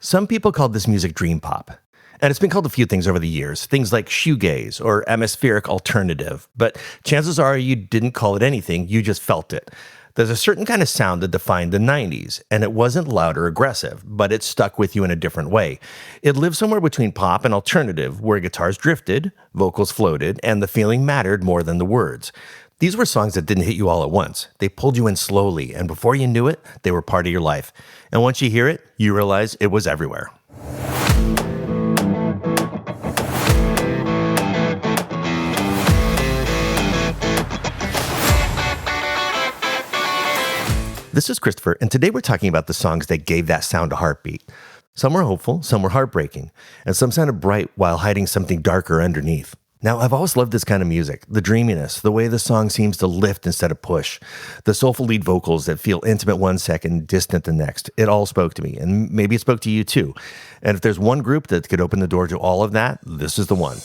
Some people call this music dream pop, and it's been called a few things over the years, things like shoegaze or atmospheric alternative, but chances are you didn't call it anything, you just felt it. There's a certain kind of sound that defined the 90s, and it wasn't loud or aggressive, but it stuck with you in a different way. It lived somewhere between pop and alternative, where guitars drifted, vocals floated, and the feeling mattered more than the words. These were songs that didn't hit you all at once. They pulled you in slowly, and before you knew it, they were part of your life. And once you hear it, you realize it was everywhere. This is Christopher, and today we're talking about the songs that gave that sound a heartbeat. Some were hopeful, some were heartbreaking, and some sounded bright while hiding something darker underneath. Now, I've always loved this kind of music, the dreaminess, the way the song seems to lift instead of push, the soulful lead vocals that feel intimate one second, distant the next. It all spoke to me, and maybe it spoke to you too. And if there's one group that could open the door to all of that, this is the one.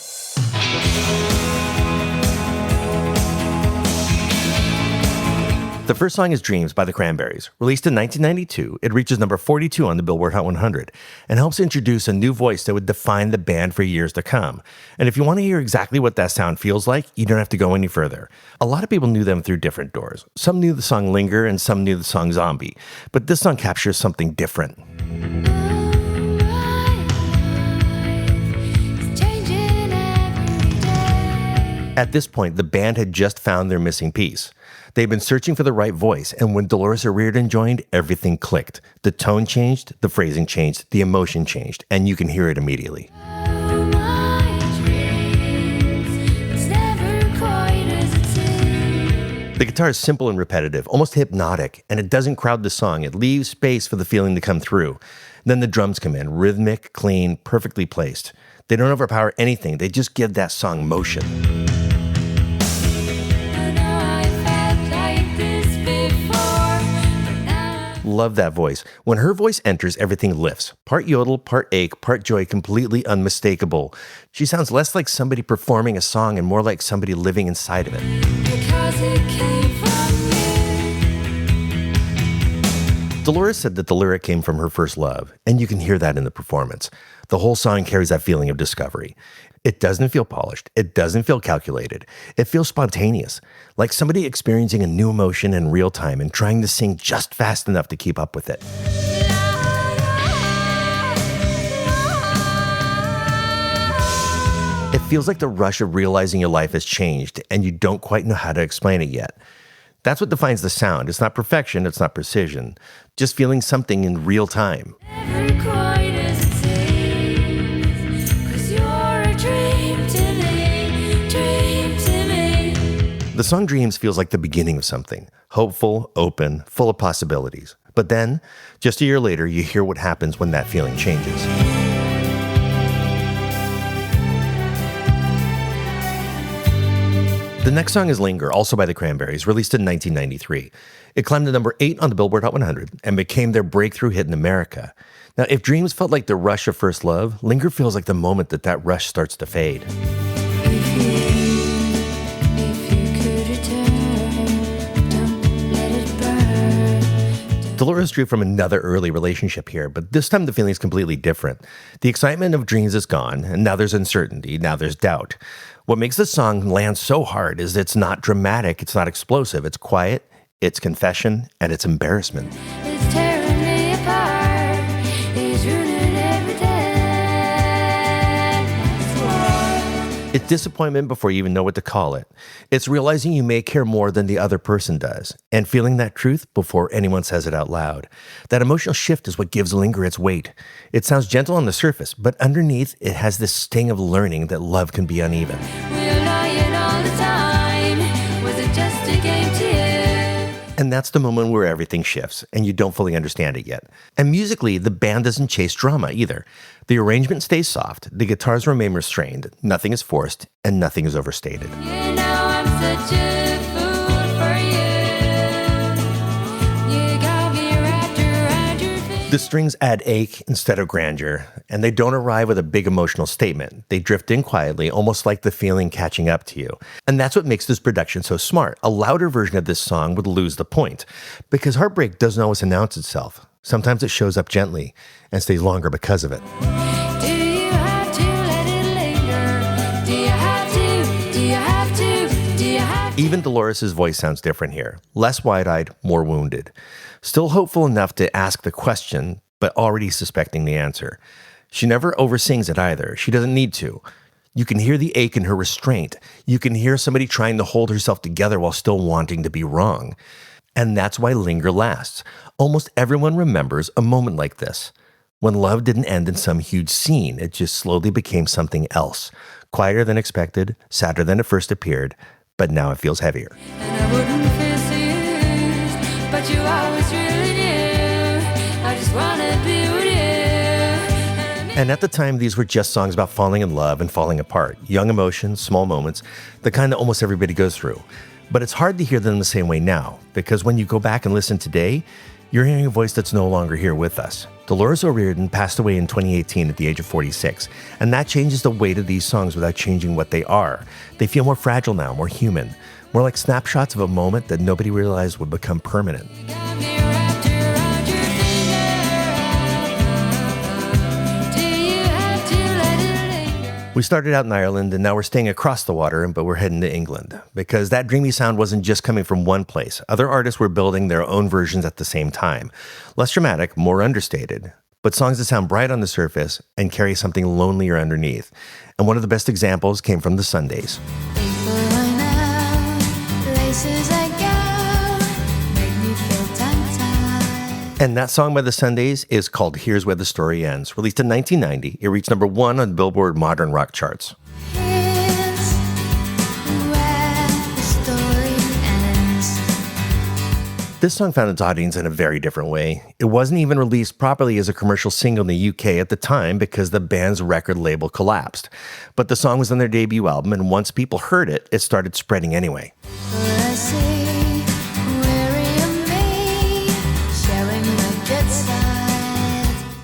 The first song is Dreams by the Cranberries. Released in 1992, it reaches number 42 on the Billboard Hot 100 and helps introduce a new voice that would define the band for years to come. And if you want to hear exactly what that sound feels like, you don't have to go any further. A lot of people knew them through different doors. Some knew the song Linger and some knew the song Zombie. But this song captures something different. At this point, the band had just found their missing piece. They'd been searching for the right voice, and when Dolores O'Riordan joined, everything clicked. The tone changed, the phrasing changed, the emotion changed, and you can hear it immediately. The guitar is simple and repetitive, almost hypnotic, and it doesn't crowd the song. It leaves space for the feeling to come through. Then the drums come in, rhythmic, clean, perfectly placed. They don't overpower anything, they just give that song motion. Love that voice. When her voice enters, everything lifts. Part yodel, part ache, part joy, completely unmistakable. She sounds less like somebody performing a song and more like somebody living inside of it. Because it came from you. Dolores said that the lyric came from her first love, and you can hear that in the performance. The whole song carries that feeling of discovery. It doesn't feel polished. It doesn't feel calculated. It feels spontaneous, like somebody experiencing a new emotion in real time and trying to sing just fast enough to keep up with it. It feels like the rush of realizing your life has changed and you don't quite know how to explain it yet. That's what defines the sound. It's not perfection, it's not precision. Just feeling something in real time. The song Dreams feels like the beginning of something, hopeful, open, full of possibilities. But then, just a year later, you hear what happens when that feeling changes. The next song is Linger, also by the Cranberries, released in 1993. It climbed to number 8 on the Billboard Hot 100 and became their breakthrough hit in America. Now, if Dreams felt like the rush of first love, Linger feels like the moment that rush starts to fade. Dolores drew from another early relationship here, but this time the feeling is completely different. The excitement of Dreams is gone, and now there's uncertainty, now there's doubt. What makes this song land so hard is it's not dramatic, it's not explosive, it's quiet, it's confession, and it's embarrassment. It's tearing me apart, it's ruining everything. It's disappointment before you even know what to call it. It's realizing you may care more than the other person does, and feeling that truth before anyone says it out loud. That emotional shift is what gives Linger its weight. It sounds gentle on the surface, but underneath it has this sting of learning that love can be uneven. We're lying all the time. Was it just a game to you? And that's the moment where everything shifts, and you don't fully understand it yet. And musically, the band doesn't chase drama either. The arrangement stays soft, the guitars remain restrained, nothing is forced, and nothing is overstated. You know I'm such a fool for you. You got me wrapped around your feet. The strings add ache instead of grandeur, and they don't arrive with a big emotional statement. They drift in quietly, almost like the feeling catching up to you. And that's what makes this production so smart. A louder version of this song would lose the point, because heartbreak doesn't always announce itself. Sometimes it shows up gently and stays longer because of it. Do you have to let it linger? Do you have to? Do you have to? Do you have to? Even Dolores' voice sounds different here. Less wide-eyed, more wounded. Still hopeful enough to ask the question, but already suspecting the answer. She never oversins it either. She doesn't need to. You can hear the ache in her restraint. You can hear somebody trying to hold herself together while still wanting to be wrong. And that's why Linger lasts. Almost everyone remembers a moment like this. When love didn't end in some huge scene, it just slowly became something else. Quieter than expected, sadder than it first appeared, but now it feels heavier. And I wouldn't feel seduced, but you always really do. I just wanna be with you. And at the time, these were just songs about falling in love and falling apart. Young emotions, small moments, the kind that almost everybody goes through. But it's hard to hear them the same way now, because when you go back and listen today, you're hearing a voice that's no longer here with us. Dolores O'Riordan passed away in 2018 at the age of 46, and that changes the weight of these songs without changing what they are. They feel more fragile now, more human, more like snapshots of a moment that nobody realized would become permanent. Got me wrapped around your finger. Do you have to let it linger? We started out in Ireland, and now we're staying across the water, but we're heading to England. Because that dreamy sound wasn't just coming from one place. Other artists were building their own versions at the same time. Less dramatic, more understated, but songs that sound bright on the surface and carry something lonelier underneath. And one of the best examples came from the Sundays. People I know, places I go, make me feel tongue-tied. And that song by the Sundays is called Here's Where the Story Ends. Released in 1990, it reached number 1 on Billboard Modern Rock charts. Here's where the story ends. This song found its audience in a very different way. It wasn't even released properly as a commercial single in the UK at the time because the band's record label collapsed. But the song was on their debut album, and once people heard it, it started spreading anyway. I see, weary of me, sharing my good side.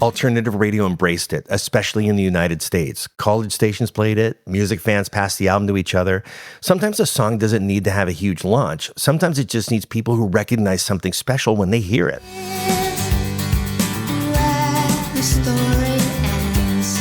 Alternative radio embraced it, especially in the United States. College stations played it, music fans passed the album to each other. Sometimes a song doesn't need to have a huge launch. Sometimes it just needs people who recognize something special when they hear it. Here's where the story ends.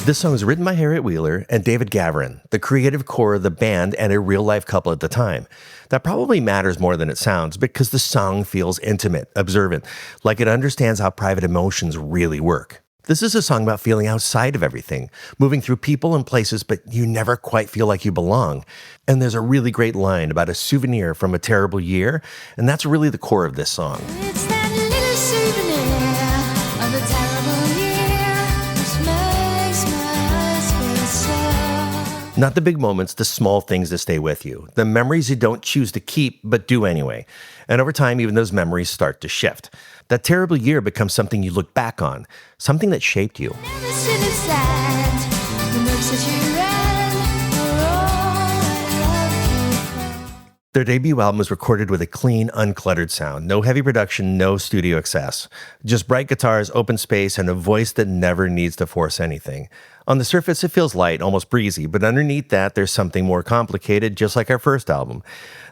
This song was written by Harriet Wheeler and David Gavin, the creative core of the band and a real-life couple at the time. That probably matters more than it sounds because the song feels intimate, observant, like it understands how private emotions really work. This is a song about feeling outside of everything, moving through people and places, but you never quite feel like you belong. And there's a really great line about a souvenir from a terrible year, and that's really the core of this song. It's that little souvenir of a terrible year which makes my eyes feel so. Not the big moments, the small things that stay with you. The memories you don't choose to keep, but do anyway. And over time, even those memories start to shift. That terrible year becomes something you look back on, something that shaped you. Never should have said the books that you read were all I loved you for. Their debut album was recorded with a clean, uncluttered sound. No heavy production, no studio excess. Just bright guitars, open space, and a voice that never needs to force anything. On the surface, it feels light, almost breezy, but underneath that, there's something more complicated, just like our first album.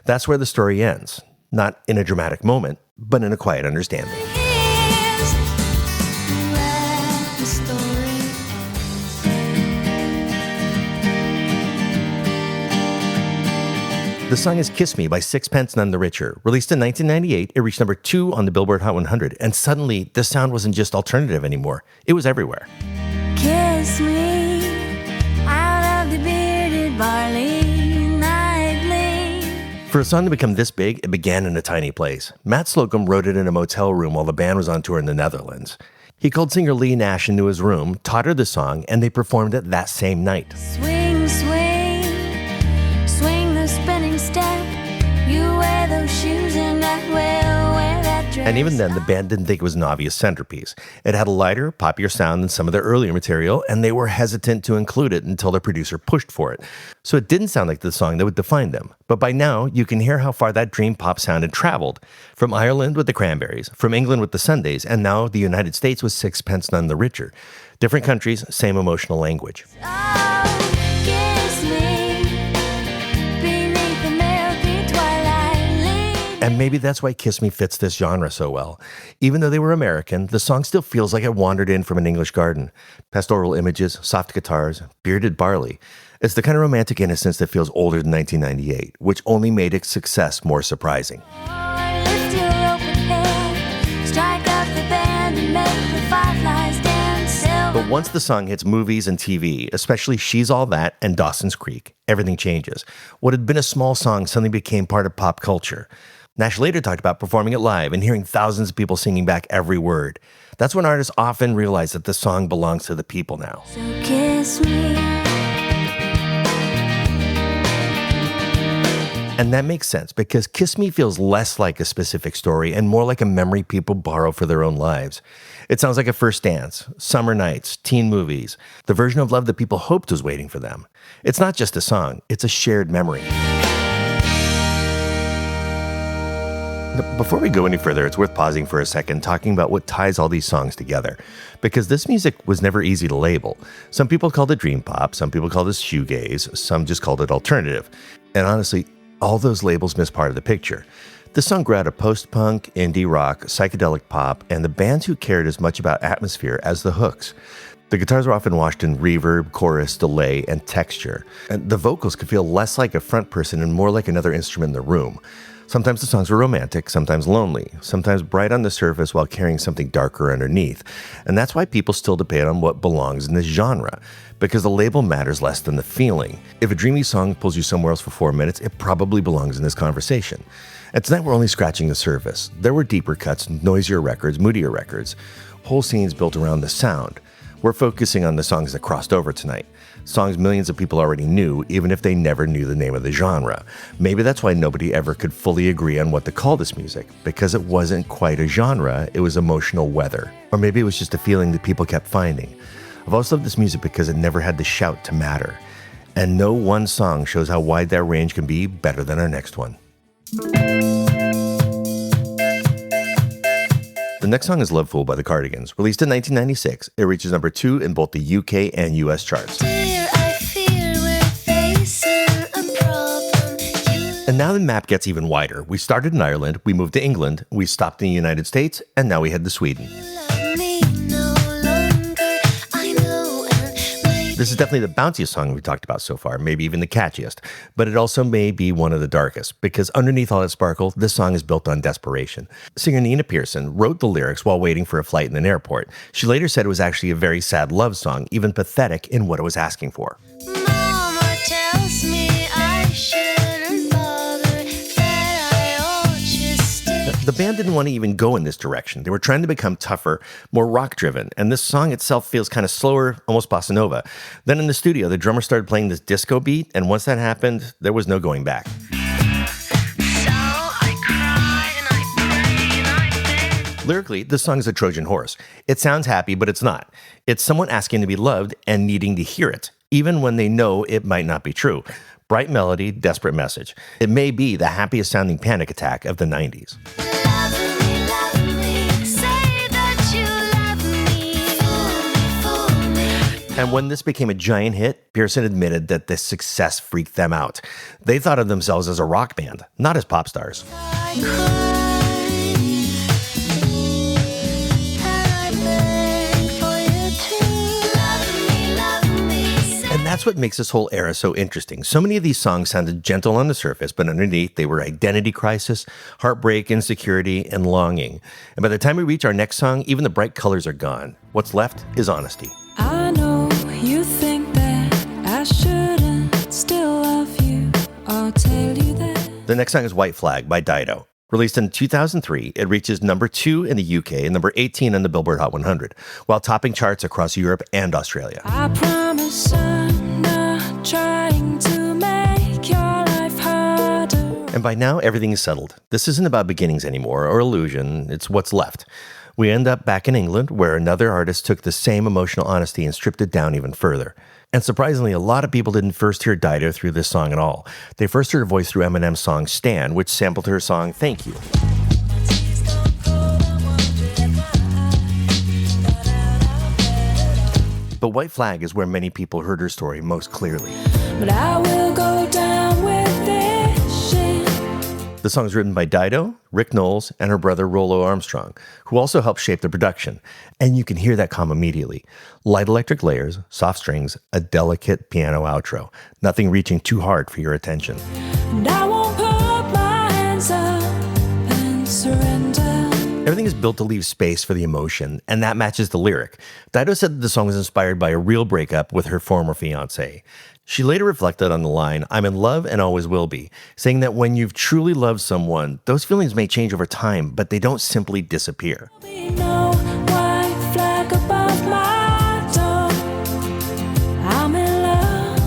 That's where the story ends. Not in a dramatic moment, but in a quiet understanding. Here's where the story ends. The song is Kiss Me by Sixpence, None the Richer. Released in 1998, it reached number 2 on the Billboard Hot 100, and suddenly, the sound wasn't just alternative anymore. It was everywhere. Kiss me out of the bearded barley nightly. For a song to become this big, it began in a tiny place. Matt Slocum wrote it in a motel room while the band was on tour in the Netherlands. He called singer Lee Nash into his room, taught her the song, and they performed it that same night. Swing, swing, swing the spinning step. You wear those shoes and I will wear that dress. And even then, the band didn't think it was an obvious centerpiece. It had a lighter, poppier sound than some of their earlier material, and they were hesitant to include it until their producer pushed for it. So it didn't sound like the song that would define them. But by now, you can hear how far that dream pop sound had traveled. From Ireland with the Cranberries, from England with the Sundays, and now the United States with Sixpence, None the Richer. Different countries, same emotional language. Oh, kiss me beneath the milky twilight. And maybe that's why Kiss Me fits this genre so well. Even though they were American, the song still feels like it wandered in from an English garden. Pastoral images, soft guitars, bearded barley. It's the kind of romantic innocence that feels older than 1998, which only made its success more surprising. Lift your open hand, strike up the band and make the fireflies dance. But once the song hits movies and TV, especially She's All That and Dawson's Creek, everything changes. What had been a small song suddenly became part of pop culture. Nash later talked about performing it live and hearing thousands of people singing back every word. That's when artists often realize that the song belongs to the people now. So kiss me. And that makes sense because Kiss Me feels less like a specific story and more like a memory people borrow for their own lives. It sounds like a first dance, summer nights, teen movies, the version of love that people hoped was waiting for them. It's not just a song, it's a shared memory. Before we go any further, it's worth pausing for a second talking about what ties all these songs together. Because this music was never easy to label. Some people called it dream pop, some people called it shoegaze, some just called it alternative. And honestly, all those labels miss part of the picture. This song grew out of post-punk, indie rock, psychedelic pop, and the bands who cared as much about atmosphere as the hooks. The guitars were often washed in reverb, chorus, delay, and texture. And the vocals could feel less like a front person and more like another instrument in the room. Sometimes the songs were romantic, sometimes lonely, sometimes bright on the surface while carrying something darker underneath. And that's why people still debate on what belongs in this genre, because the label matters less than the feeling. If a dreamy song pulls you somewhere else for 4 minutes, it probably belongs in this conversation. And tonight we're only scratching the surface. There were deeper cuts, noisier records, moodier records, whole scenes built around the sound. We're focusing on the songs that crossed over tonight. Songs millions of people already knew, even if they never knew the name of the genre. Maybe that's why nobody ever could fully agree on what to call this music, because it wasn't quite a genre, it was emotional weather. Or maybe it was just a feeling that people kept finding. I've always loved this music because it never had to shout to matter. And no one song shows how wide that range can be better than our next one. The next song is Lovefool by the Cardigans. Released in 1996, it reaches number 2 in both the UK and US charts. Dear, I fear we're facing a problem. And now the map gets even wider. We started in Ireland, we moved to England, we stopped in the United States, and now we head to Sweden. Love me no longer. I know and This is definitely the bounciest song we've talked about so far, maybe even the catchiest, but it also may be one of the darkest, because underneath all that sparkle, this song is built on desperation. Singer Nina Pearson wrote the lyrics while waiting for a flight in an airport. She later said it was actually a very sad love song, even pathetic in what it was asking for. Mama tells me I shouldn't bother, that I ought just stay. The band didn't want to even go in this direction. They were trying to become tougher, more rock-driven, and this song itself feels kind of slower, almost bossa nova. Then in the studio, the drummer started playing this disco beat, and once that happened, there was no going back. So I cry and I pray and I beg. Lyrically, this song is a Trojan horse. It sounds happy, but it's not. It's someone asking to be loved and needing to hear it, even when they know it might not be true. Bright melody, desperate message. It may be the happiest sounding Panic Attack of the 90s. Love me, say that you love me. Fool me. And when this became a giant hit, Pearson admitted that this success freaked them out. They thought of themselves as a rock band, not as pop stars. I cry, and I beg for you to love me, say. And that's what makes this whole era so interesting. So many of these songs sounded gentle on the surface, but underneath they were identity crisis, heartbreak, insecurity, and longing. And by the time we reach our next song, even the bright colors are gone. What's left is honesty. I know you think that I shouldn't still love you. I'll tell you that. The next song is White Flag by Dido. Released in 2003, it reaches number 2 in the UK and number 18 on the Billboard Hot 100, while topping charts across Europe and Australia. I promise I'm not trying to make your life harder. And by now, everything is settled. This isn't about beginnings anymore or illusion, it's what's left. We end up back in England, where another artist took the same emotional honesty and stripped it down even further. And surprisingly, a lot of people didn't first hear Dido through this song at all. They first heard her voice through Eminem's song Stan, which sampled her song Thank You. But White Flag is where many people heard her story most clearly. But I will go down with this shit. The song is written by Dido, Rick Knowles, and her brother Rollo Armstrong, who also helped shape the production. And you can hear that calm immediately. Light electric layers, soft strings, a delicate piano outro. Nothing reaching too hard for your attention. And I won't put my hands up and surrender. Everything is built to leave space for the emotion, and that matches the lyric. Dido said that the song is inspired by a real breakup with her former fiancé. She later reflected on the line, "I'm in love and always will be," saying that when you've truly loved someone, those feelings may change over time, but they don't simply disappear. Be no white flag above my door. I'm in love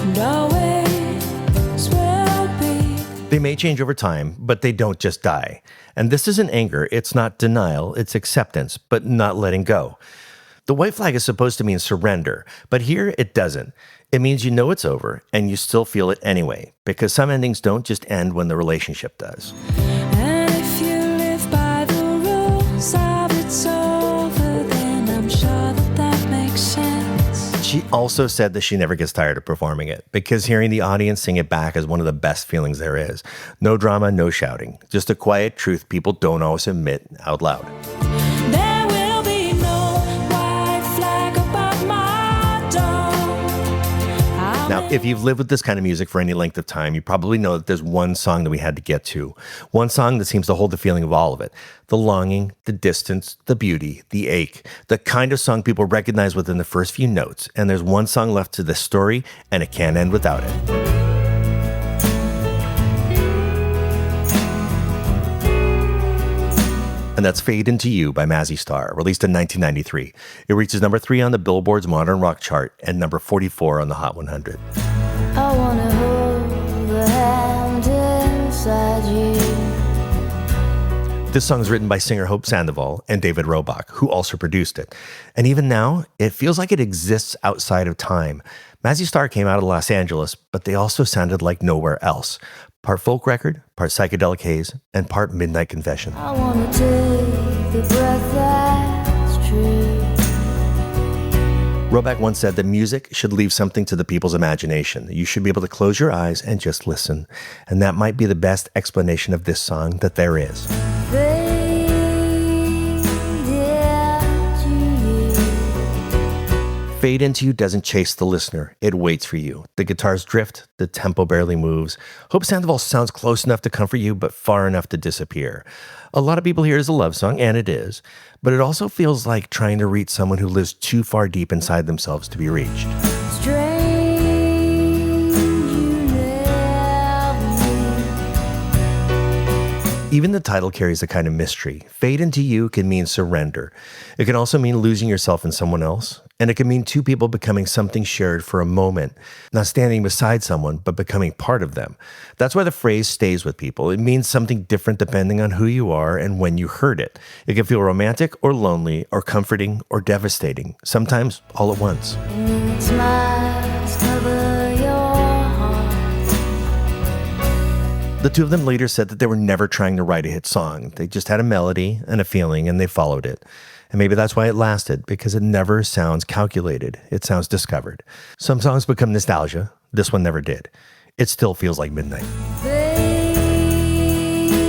and always will be. They may change over time, but they don't just die. And this isn't anger, it's not denial, it's acceptance, but not letting go. The white flag is supposed to mean surrender, but here it doesn't. It means you know it's over, and you still feel it anyway, because some endings don't just end when the relationship does. And if you live by the rules of it's over, then I'm sure that makes sense. She also said that she never gets tired of performing it, because hearing the audience sing it back is one of the best feelings there is. No drama, no shouting, just a quiet truth people don't always admit out loud. There will be no white flag above my door. Now, if you've lived with this kind of music for any length of time, you probably know that there's one song that we had to get to. One song that seems to hold the feeling of all of it. The longing, the distance, the beauty, the ache. The kind of song people recognize within the first few notes. And there's one song left to this story, and it can't end without it. And that's Fade Into You by Mazzy Star, released in 1993. It reaches number 3 on the Billboard's Modern Rock chart and number 44 on the Hot 100. I wanna hold the hand inside you. This song is written by singer Hope Sandoval and David Roebuck, who also produced it. And even now, it feels like it exists outside of time. Mazzy Star came out of Los Angeles, but they also sounded like nowhere else. Part folk record, part psychedelic haze, and part midnight confession. I wanna take the breath that's true. Roebuck once said that music should leave something to the people's imagination. You should be able to close your eyes and just listen. And that might be the best explanation of this song that there is. Fade into you. Fade Into You doesn't chase the listener. It waits for you. The guitars drift, the tempo barely moves. Hope Sandoval sounds close enough to comfort you, but far enough to disappear. A lot of people hear it as a love song, and it is, but it also feels like trying to reach someone who lives too far deep inside themselves to be reached. Strange, you never knew. Even the title carries a kind of mystery. Fade Into You can mean surrender. It can also mean losing yourself in someone else. And it can mean two people becoming something shared for a moment, not standing beside someone, but becoming part of them. That's why the phrase stays with people. It means something different depending on who you are and when you heard it. It can feel romantic or lonely or comforting or devastating, sometimes all at once. And its smiles cover your heart. The two of them later said that they were never trying to write a hit song. They just had a melody and a feeling, and they followed it. And maybe that's why it lasted, because it never sounds calculated. It sounds discovered. Some songs become nostalgia. This one never did. It still feels like midnight. Fade into you.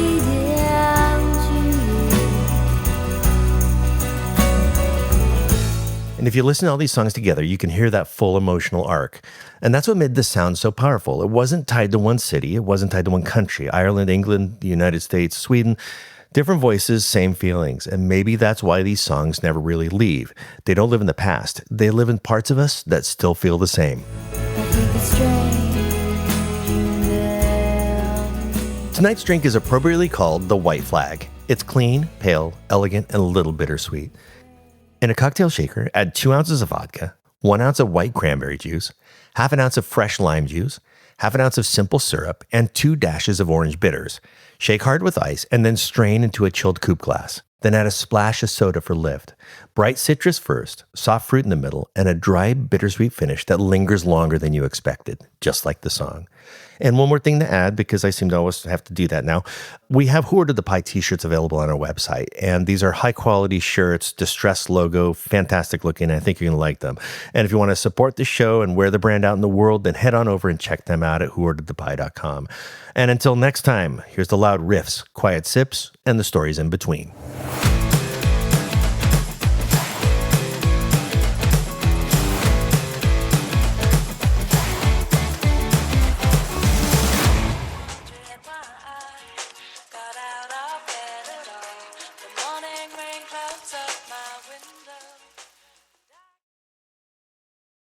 And if you listen to all these songs together, you can hear that full emotional arc. And that's what made this sound so powerful. It wasn't tied to one city. It wasn't tied to one country. Ireland, England, the United States, Sweden. Different voices, same feelings. And maybe that's why these songs never really leave. They don't live in the past. They live in parts of us that still feel the same. I think it's strange, you never. Tonight's drink is appropriately called the White Flag. It's clean, pale, elegant, and a little bittersweet. In a cocktail shaker, add 2 ounces of vodka, 1 ounce of white cranberry juice, half an ounce of fresh lime juice, half an ounce of simple syrup, and 2 dashes of orange bitters. Shake hard with ice and then strain into a chilled coupe glass. Then add a splash of soda for lift. Bright citrus first, soft fruit in the middle, and a dry, bittersweet finish that lingers longer than you expected, just like the song. And one more thing to add, because I seem to always have to do that now. We have Who Ordered the Pie t-shirts available on our website. And these are high quality shirts, distressed logo, fantastic looking. I think you're going to like them. And if you want to support the show and wear the brand out in the world, then head on over and check them out at whoorderedthepie.com. And until next time, here's the loud riffs, quiet sips, and the stories in between.